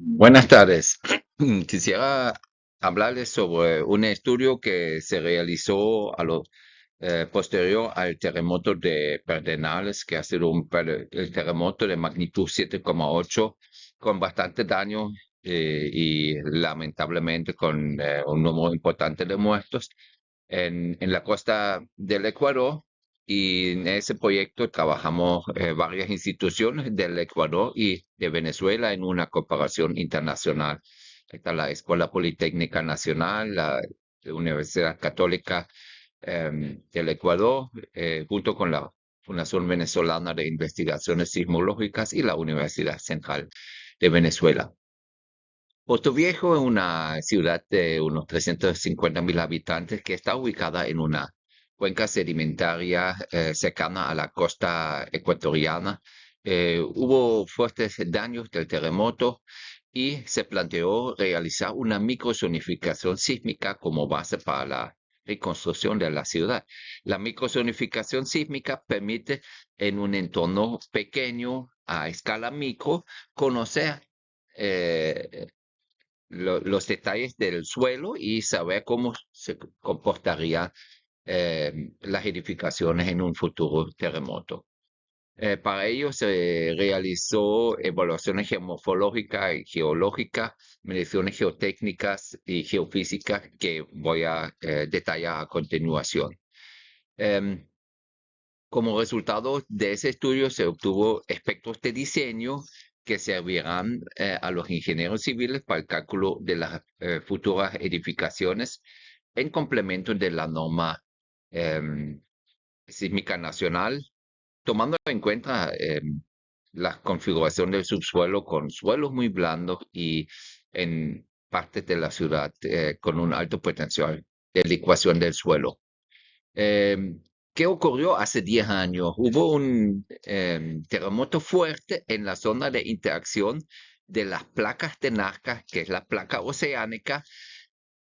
Buenas tardes. Quisiera hablarles sobre un estudio que se realizó posterior al terremoto de Pedernales, que ha sido el terremoto de magnitud 7,8 con bastante daño y lamentablemente con un número importante de muertos en la costa del Ecuador. Y en ese proyecto trabajamos varias instituciones del Ecuador y de Venezuela en una cooperación internacional. Está la Escuela Politécnica Nacional, la Universidad Católica del Ecuador, junto con la Fundación Venezolana de Investigaciones Sismológicas y la Universidad Central de Venezuela. Puerto Viejo es una ciudad de unos 350.000 habitantes que está ubicada en una cuenca sedimentaria cercana a la costa ecuatoriana. Hubo fuertes daños del terremoto y se planteó realizar una microzonificación sísmica como base para la reconstrucción de la ciudad. La microzonificación sísmica permite en un entorno pequeño, a escala micro, conocer eh, los detalles del suelo y saber cómo se comportarían las edificaciones en un futuro terremoto. Para ello se realizó evaluaciones geomorfológicas y geológicas, mediciones geotécnicas y geofísicas que voy a detallar a continuación. Em, Como resultado de ese estudio se obtuvo espectros de diseño que servirán a los ingenieros civiles para el cálculo de las futuras edificaciones en complemento de la norma em, sísmica nacional, tomando en cuenta la configuración del subsuelo con suelos muy blandos y en partes de la ciudad con un alto potencial de licuación del suelo. ¿Qué ocurrió hace 10 años? Hubo un terremoto fuerte en la zona de interacción de las placas de Nazca, que es la placa oceánica,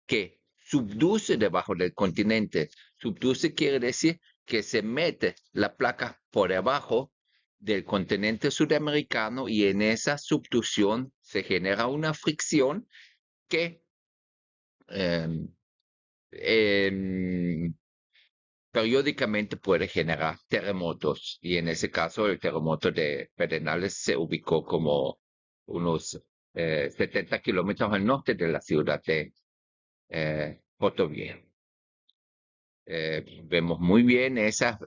que subduce debajo del continente. Subduce quiere decir que se mete la placa por debajo del continente sudamericano y en esa subducción se genera una fricción que em, em, periódicamente puede generar terremotos y en ese caso el terremoto de Pedernales se ubicó como unos 70 kilómetros al norte de la ciudad de Portoviejo. Vemos muy bien esa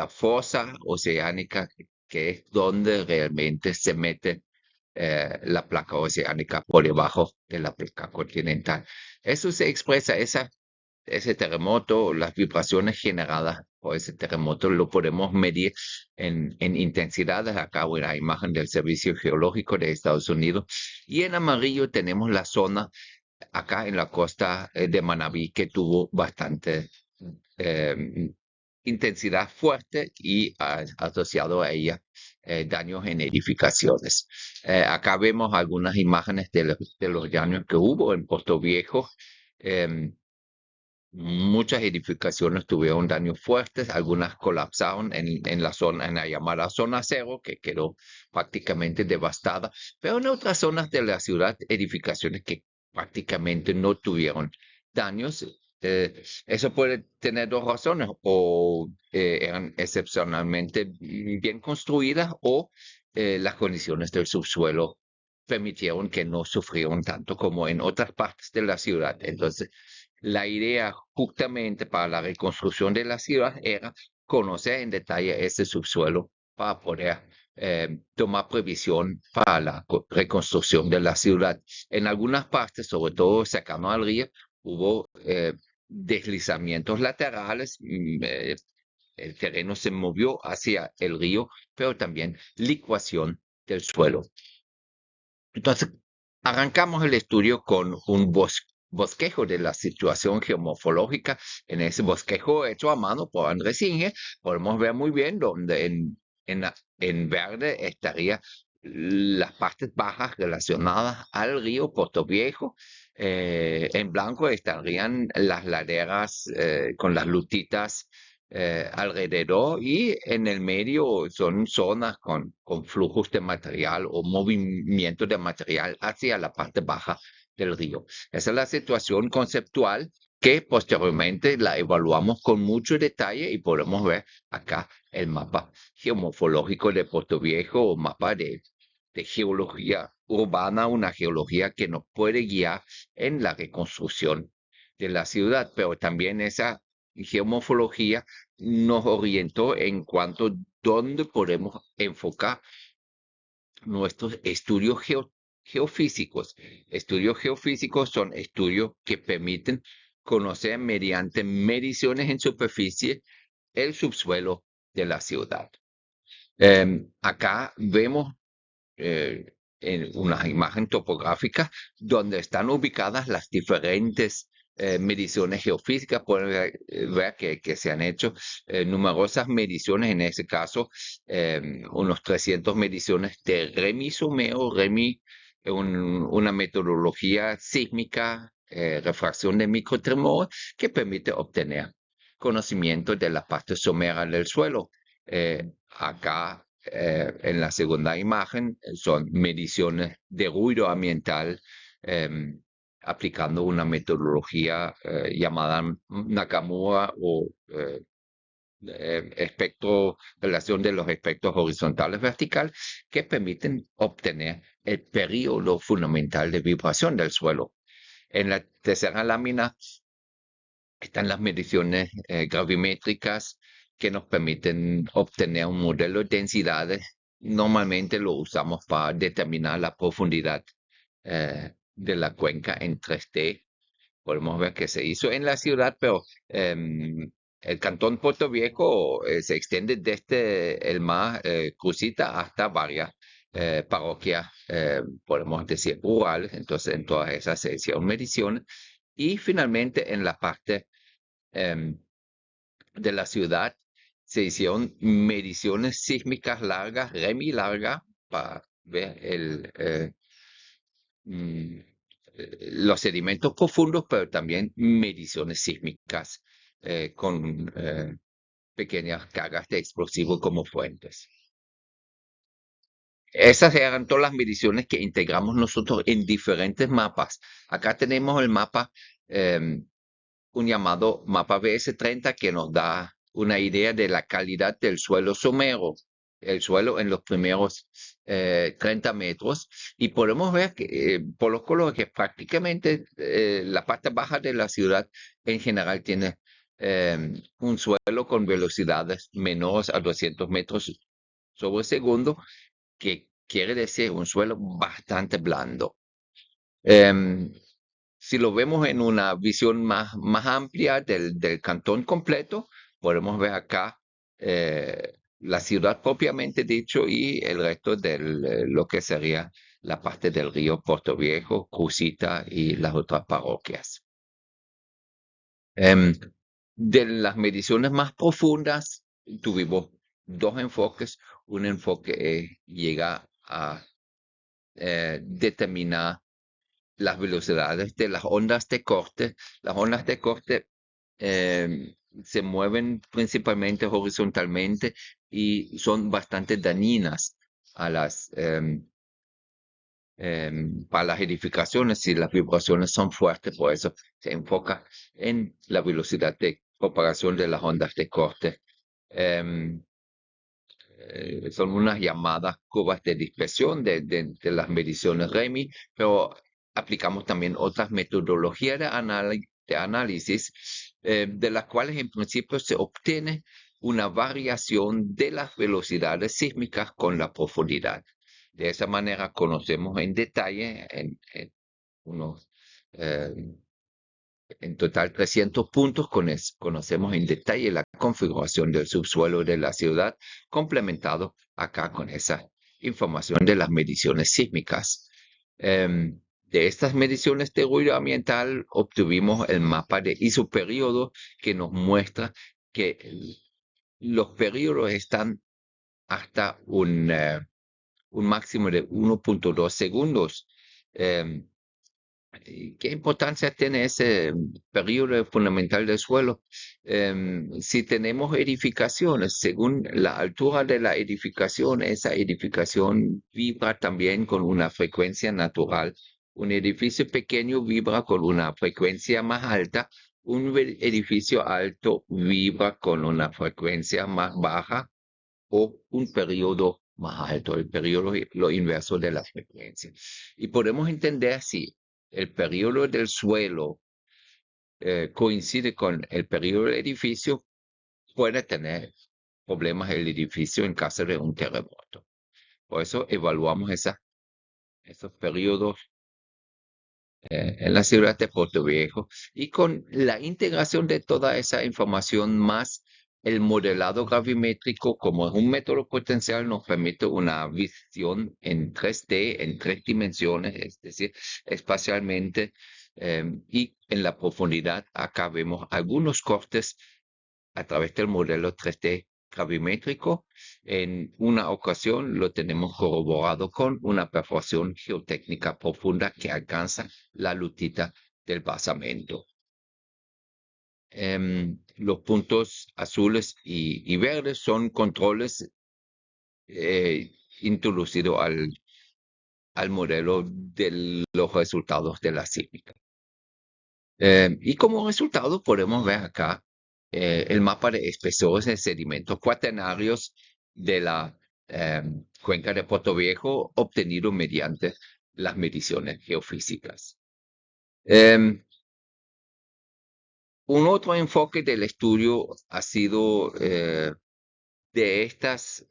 fosa oceánica que es donde realmente se mete la placa oceánica por debajo de la placa continental. Eso se expresa, ese terremoto, las vibraciones generadas por ese terremoto, lo podemos medir en intensidades. Acá en la imagen del Servicio Geológico de Estados Unidos. Y en amarillo tenemos la zona acá en la costa de Manabí que tuvo bastante eh, intensidad fuerte y asociado a ella daños en edificaciones. Acá vemos algunas imágenes de los daños que hubo en Puerto Viejo. em, Muchas edificaciones tuvieron daños fuertes, algunas colapsaron en la zona, en la llamada zona cero, que quedó prácticamente devastada, pero en otras zonas de la ciudad, edificaciones que prácticamente no tuvieron daños. Eso puede tener dos razones, o eran excepcionalmente bien construidas, o las condiciones del subsuelo permitieron que no sufrieron tanto como en otras partes de la ciudad. Entonces, la idea justamente para la reconstrucción de la ciudad era conocer en detalle ese subsuelo para poder tomar previsión para la reconstrucción de la ciudad. En algunas partes, sobre todo cercano al río, hubo deslizamientos laterales. El terreno se movió hacia el río, pero también licuación del suelo. Entonces, arrancamos el estudio con un bosquejo de la situación geomorfológica. En ese bosquejo hecho a mano por Andrés Inge, podemos ver muy bien donde en verde estaría las partes bajas relacionadas al río Portoviejo. En blanco estarían las laderas con las lutitas alrededor, y en el medio son zonas con flujos de material o movimiento de material hacia la parte baja del río. Esa es la situación conceptual que posteriormente la evaluamos con mucho detalle, y podemos ver acá el mapa geomorfológico de Puerto Viejo, o mapa de geología urbana, una geología que nos puede guiar en la reconstrucción de la ciudad, pero también esa geomorfología nos orientó en cuanto a dónde podemos enfocar nuestros estudios geofísicos. Estudios geofísicos son estudios que permiten conocer mediante mediciones en superficie el subsuelo de la ciudad. Acá vemos en una imagen topográfica donde están ubicadas las diferentes mediciones geofísicas. Pueden ver que se han hecho numerosas mediciones, en ese caso unos 300 mediciones de REMI Sumeo. REMI es una metodología sísmica, refracción de microtremor, que permite obtener conocimiento de la parte somera del suelo. Acá en la segunda imagen son mediciones de ruido ambiental, aplicando una metodología llamada Nakamura, o relación de los espectros horizontales vertical, que permiten obtener el periodo fundamental de vibración del suelo. En la tercera lámina están las mediciones gravimétricas, que nos permiten obtener un modelo de densidades. Normalmente lo usamos para determinar la profundidad de la cuenca en 3D. Podemos ver que se hizo en la ciudad, pero el cantón Puerto Viejo se extiende desde el mar Crucita hasta varias parroquias, podemos decir, rurales. Entonces, en todas esas se hicieron mediciones. Y finalmente, en la parte de la ciudad, se hicieron mediciones sísmicas largas, REMI larga, para ver mm, los sedimentos profundos, pero también mediciones sísmicas con pequeñas cargas de explosivos como fuentes. Esas eran todas las mediciones que integramos nosotros en diferentes mapas. Acá tenemos el mapa, un llamado mapa BS30, que nos da una idea de la calidad del suelo somero, el suelo en los primeros 30 metros, y podemos ver que, por los colores, que prácticamente la parte baja de la ciudad en general tiene un suelo con velocidades menores a 200 metros sobre segundo, que quiere decir un suelo bastante blando. Si lo vemos en una visión más amplia del cantón completo, podemos ver acá la ciudad propiamente dicho, y el resto de lo que sería la parte del río Puerto Viejo, Crucita y las otras parroquias. De las mediciones más profundas, tuvimos dos enfoques. Un enfoque llega a determinar las velocidades de las ondas de corte. Las ondas de corte se mueven principalmente horizontalmente y son bastante dañinas a para las edificaciones si las vibraciones son fuertes. Por eso se enfoca en la velocidad de propagación de las ondas de corte. Son unas llamadas curvas de dispersión de las mediciones REMI, pero aplicamos también otras metodologías de análisis, de las cuales en principio se obtiene una variación de las velocidades sísmicas con la profundidad. De esa manera conocemos en detalle, unos en total 300 puntos, conocemos en detalle la configuración del subsuelo de la ciudad, complementado acá con esa información de las mediciones sísmicas. De estas mediciones de ruido ambiental obtuvimos el mapa de isoperíodo, que nos muestra que los períodos están hasta un máximo de 1.2 segundos. ¿Qué importancia tiene ese periodo fundamental del suelo? Si tenemos edificaciones, según la altura de la edificación, esa edificación vibra también con una frecuencia natural. Un edificio pequeño vibra con una frecuencia más alta, un edificio alto vibra con una frecuencia más baja o un periodo más alto, el periodo lo inverso de la frecuencia. Y podemos entender si el periodo del suelo coincide con el periodo del edificio, puede tener problemas el edificio en caso de un terremoto. Por eso evaluamos esos periodos en la ciudad de Puerto Viejo y con la integración de toda esa información más el modelado gravimétrico como es un método potencial nos permite una visión en 3D, en 3 dimensiones, es decir, espacialmente y en la profundidad. Acá vemos algunos cortes a través del modelo 3D gravimétrico. En una ocasión lo tenemos corroborado con una perforación geotécnica profunda que alcanza la lutita del basamento. Los puntos azules y verdes son controles introducidos al modelo de los resultados de la sísmica. Y como resultado podemos ver acá el mapa de espesores de sedimentos cuaternarios de la cuenca de Puerto Viejo obtenido mediante las mediciones geofísicas. Un otro enfoque del estudio ha sido de estas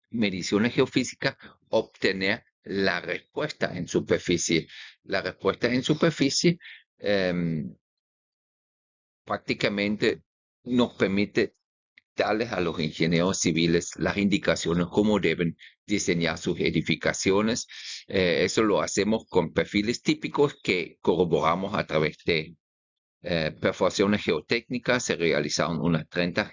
mediciones geofísicas obtener la respuesta en superficie. La respuesta en superficie prácticamente nos permite darles a los ingenieros civiles las indicaciones cómo deben diseñar sus edificaciones. Eso lo hacemos con perfiles típicos que corroboramos a través de perforaciones geotécnicas. Se realizaron unas 30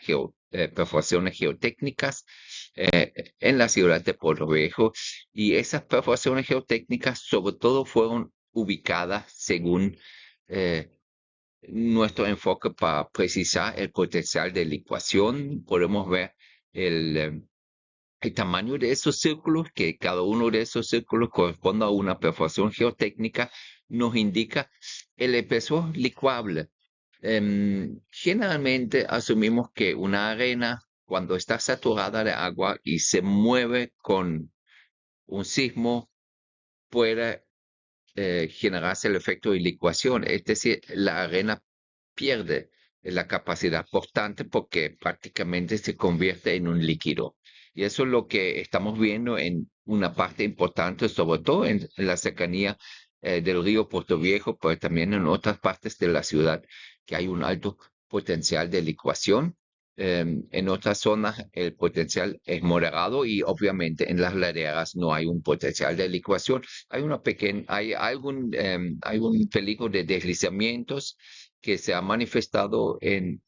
perforaciones geotécnicas en la ciudad de Puerto Viejo y esas perforaciones geotécnicas sobre todo fueron ubicadas según nuestro enfoque para precisar el potencial de licuación. Podemos ver el tamaño de esos círculos, que cada uno de esos círculos corresponde a una perforación geotécnica, nos indica el espesor licuable. Generalmente asumimos que una arena, cuando está saturada de agua y se mueve con un sismo, puede generarse el efecto de licuación, es decir, la arena pierde la capacidad portante porque prácticamente se convierte en un líquido. Y eso es lo que estamos viendo en una parte importante, sobre todo en la cercanía del río Puerto Viejo, pero también en otras partes de la ciudad, que hay un alto potencial de licuación. En otras zonas el potencial es moderado y obviamente en las laderas no hay un potencial de licuación. Hay algún peligro de deslizamientos que se ha manifestado en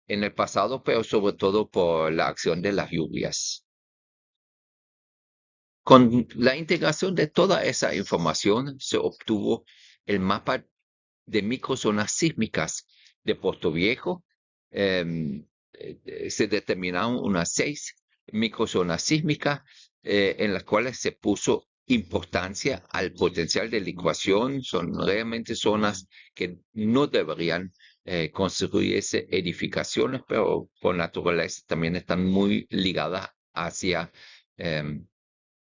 el pasado, pero sobre todo por la acción de las lluvias. Con la integración de toda esa información se obtuvo el mapa de microzonas sísmicas de Puerto Viejo. Se determinaron unas 6 microzonas sísmicas en las cuales se puso importancia al potencial de licuación. Son realmente zonas que no deberían construirse edificaciones, pero por naturaleza también están muy ligadas hacia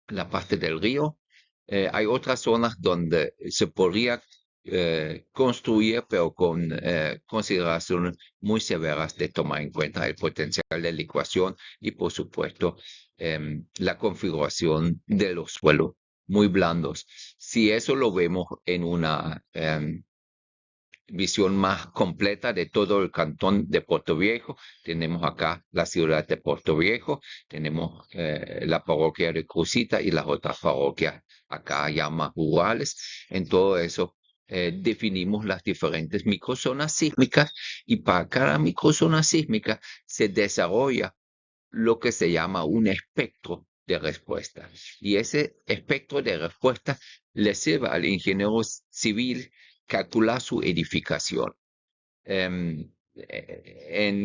la parte del río. Hay otras zonas donde se podría construir, pero con consideraciones muy severas de tomar en cuenta el potencial de licuación y, por supuesto, la configuración de los suelos muy blandos. Si eso lo vemos en una visión más completa de todo el cantón de Puerto Viejo. Tenemos acá la ciudad de Puerto Viejo, tenemos la parroquia de Crucita y las otras parroquias acá llamas rurales. En todo eso definimos las diferentes microzonas sísmicas y para cada microzona sísmica se desarrolla lo que se llama un espectro de respuesta. Y ese espectro de respuesta le sirve al ingeniero civil calcular su edificación.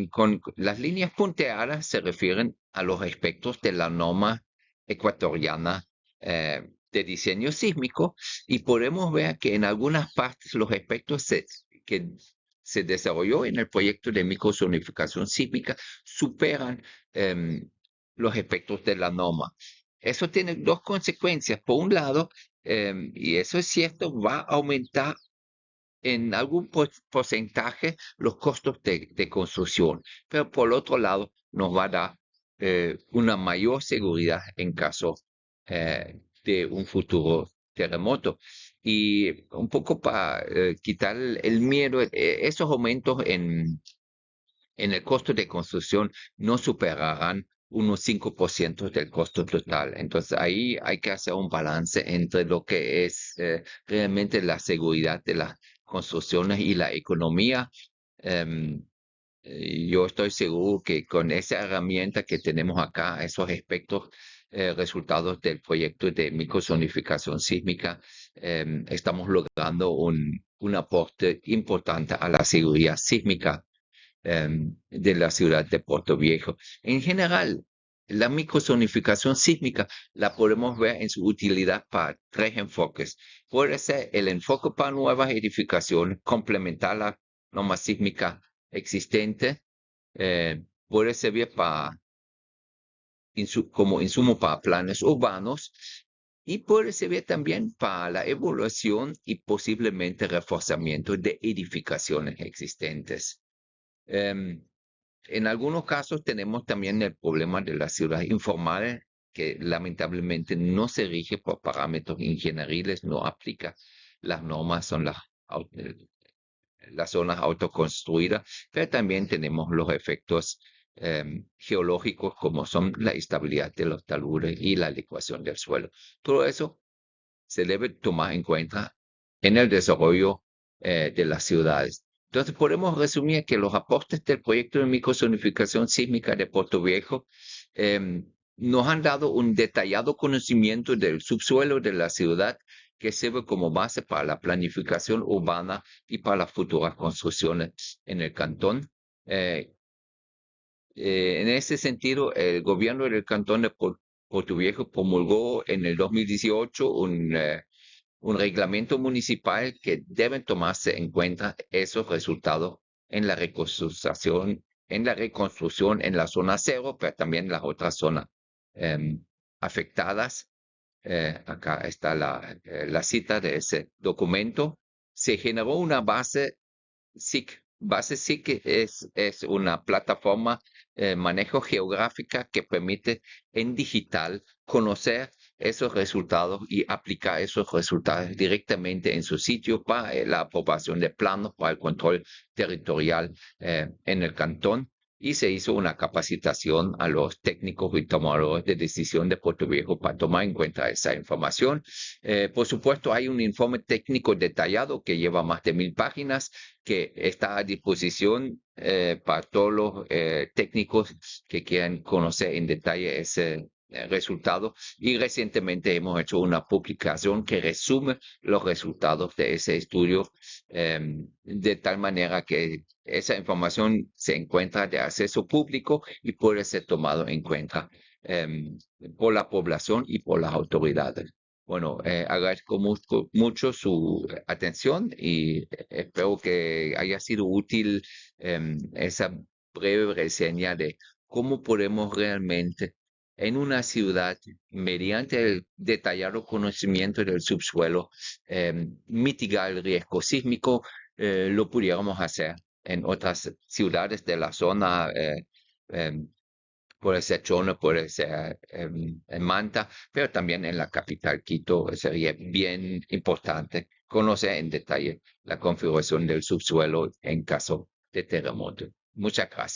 Con las líneas punteadas se refieren a los espectros de la norma ecuatoriana de diseño sísmico, y podemos ver que en algunas partes los espectros que se desarrolló en el proyecto de microzonificación sísmica superan los espectros de la norma. Eso tiene dos consecuencias. Por un lado, y eso es cierto, va a aumentar en algún porcentaje los costos de construcción, pero por otro lado nos va a dar una mayor seguridad en caso de un futuro terremoto. Y un poco para quitar el miedo, esos aumentos en el costo de construcción no superarán unos 5% del costo total. Entonces ahí hay que hacer un balance entre lo que es realmente la seguridad de las construcciones y la economía. Em, yo estoy seguro que con esa herramienta que tenemos acá, esos aspectos, resultados del proyecto de microzonificación sísmica, estamos logrando un aporte importante a la seguridad sísmica de la ciudad de Puerto Viejo. En general, la microzonificación sísmica la podemos ver en su utilidad para tres enfoques. Puede ser el enfoque para nuevas edificaciones, complementar la norma sísmica existente, puede servir como insumo para planes urbanos, y puede servir también para la evaluación y posiblemente reforzamiento de edificaciones existentes. En algunos casos tenemos también el problema de la ciudad informal, que lamentablemente no se rige por parámetros ingenieriles, no aplica las normas, son las zonas autoconstruidas, pero también tenemos los efectos geológicos, como son la estabilidad de los taludes y la licuación del suelo. Todo eso se debe tomar en cuenta en el desarrollo de las ciudades. Entonces podemos resumir que los aportes del proyecto de microzonificación sísmica de Puerto Viejo nos han dado un detallado conocimiento del subsuelo de la ciudad, que sirve como base para la planificación urbana y para las futuras construcciones en el cantón. En ese sentido, el gobierno del cantón de Puerto Viejo promulgó en el 2018 un reglamento municipal que deben tomarse en cuenta esos resultados en la reconstrucción, en la zona cero, pero también en las otras zonas afectadas. Acá está la cita de ese documento. Se generó una base SIC. Base SIC es una plataforma manejo geográfica que permite en digital conocer esos resultados y aplicar esos resultados directamente en su sitio para la aprobación de planos, para el control territorial en el cantón. Y se hizo una capacitación a los técnicos y tomadores de decisión de Puerto Viejo para tomar en cuenta esa información. Por supuesto, hay un informe técnico detallado que lleva más de 1000 páginas, que está a disposición para todos los técnicos que quieran conocer en detalle ese resultado. Y recientemente hemos hecho una publicación que resume los resultados de ese estudio, de tal manera que esa información se encuentra de acceso público y puede ser tomado en cuenta por la población y por las autoridades. Bueno, agradezco mucho su atención y espero que haya sido útil esa breve reseña de cómo podemos realmente en una ciudad, mediante el detallado conocimiento del subsuelo, mitigar el riesgo sísmico. Lo pudiéramos hacer en otras ciudades de la zona. Puede ser Chona, puede ser en Manta, pero también en la capital, Quito, sería bien importante conocer en detalle la configuración del subsuelo en caso de terremoto. Muchas gracias.